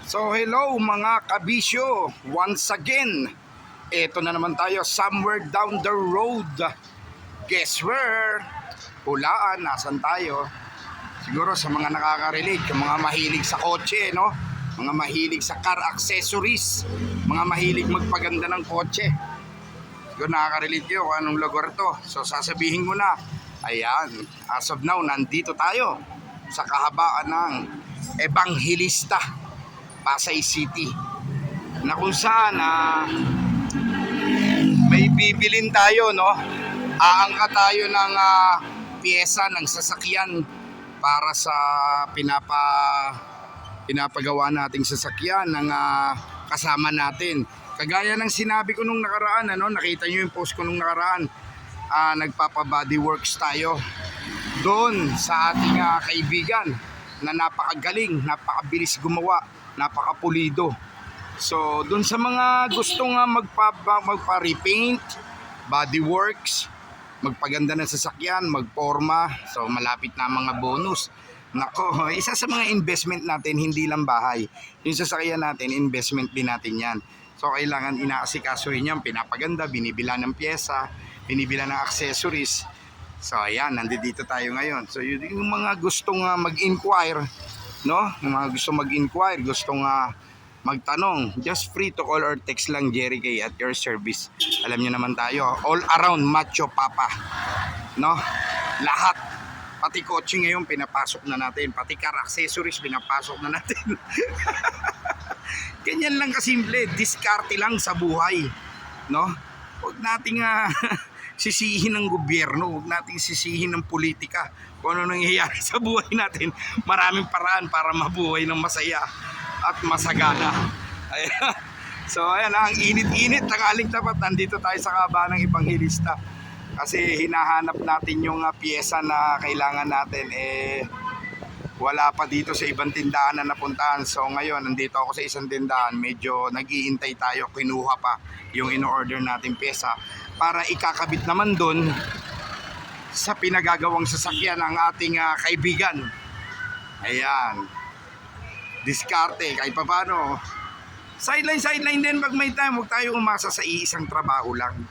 So hello mga kabisyo, once again, eto na naman tayo somewhere down the road. Guess where? Hulaan, nasan tayo? Siguro sa mga nakaka-relate, yung mga mahilig sa kotse, no? Mga mahilig sa car accessories, mga mahilig magpaganda ng kotse. Siguro nakaka-relate kayo kung anong lugar to. So sasabihin ko na, ayan, as of now, nandito tayo sa kahabaan ng Evangelista, Pasay City, na kung saan may bibilin tayo, no? Aangka tayo ng piyesa ng sasakyan para sa pinapagawa nating sasakyan ng kasama natin. Kagaya ng sinabi ko nung nakaraan, nakita nyo yung post ko nung nakaraan, nagpapa-body works tayo doon sa ating kaibigan na napakagaling, napakabilis gumawa, napakapulido. So doon sa mga gustong magpa-repaint, body works, magpaganda ng sasakyan, magporma, so malapit na mga bonus. Nako, isa sa mga investment natin, hindi lang bahay. Yung sasakyan natin, investment din natin yan. So kailangan inaasikasuhin yan, pinapaganda, binibila ng pyesa, binibila ng accessories. So ayan, nandito tayo ngayon. So yung mga gustong mag-inquire, no? Yung mga gustong mag-inquire, gustong magtanong, just free to call or text lang Jerry K at your service. Alam niyo naman tayo, all around macho papa, no? Lahat, pati kotse ngayon pinapasok na natin, pati car accessories pinapasok na natin. Ganyan lang kasimple, diskarte lang sa buhay, no? Huwag nating sisihin ng gobyerno, huwag nating sisihin ng politika kung ano nangyayari sa buhay natin. Maraming paraan para mabuhay ng masaya at masagana. Ayan. So ayan, ang init-init, tanghaling tapat, nandito tayo sa kahabaan ng Evangelista kasi hinahanap natin yung piyesa na kailangan natin. Wala pa dito sa ibang tindahan na napuntahan. So ngayon, nandito ako sa isang tindahan, medyo nag-iintay tayo, kinuha pa yung in-order natin pyesa para ikakabit naman doon sa pinagagawang sasakyan ng ating kaibigan. Ayan, diskarte kahit pa paano. Sideline din pag may time. Huwag tayo umasa sa iisang trabaho lang,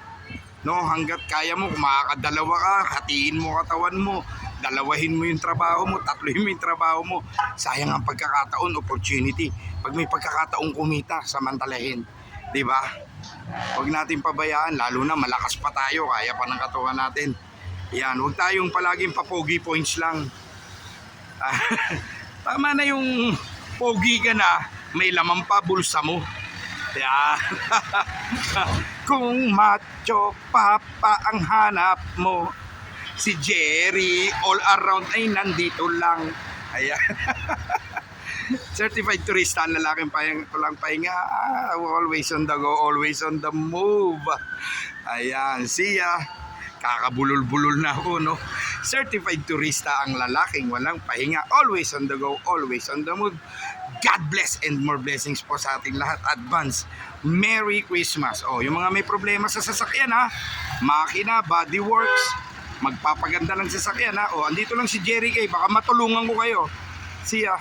no? Hanggat kaya mo, kung makakadalawa ka, hatiin mo katawan mo, dalawahin mo yung trabaho mo, tatluhin mo yung trabaho mo. Sayang ang pagkakataon, opportunity. Pag may pagkakataong kumita, samantalahin, di ba? Huwag natin pabayaan, lalo na malakas pa tayo, kaya pa ng katawan natin. Yan, huwag tayong palaging pa-pogi points lang. Tama na yung pogi ka na, may laman pa bulsa mo. Yan. Kung macho papa ang hanap mo, si Jerry all around ay nandito lang. Ayan. Certified turista, ang lalaking walang pahinga, always on the go, always on the move. Ayan, siya. Kakabulol-bulol na ako, no? Certified turista, ang lalaking walang pahinga, always on the go, always on the move. God bless and more blessings po sa ating lahat. Advance Merry Christmas. Yung mga may problema sa sasakyan, makina, body works, magpapaganda ng sasakyan, andito lang si Jerry K, baka matulungan ko kayo. See ya.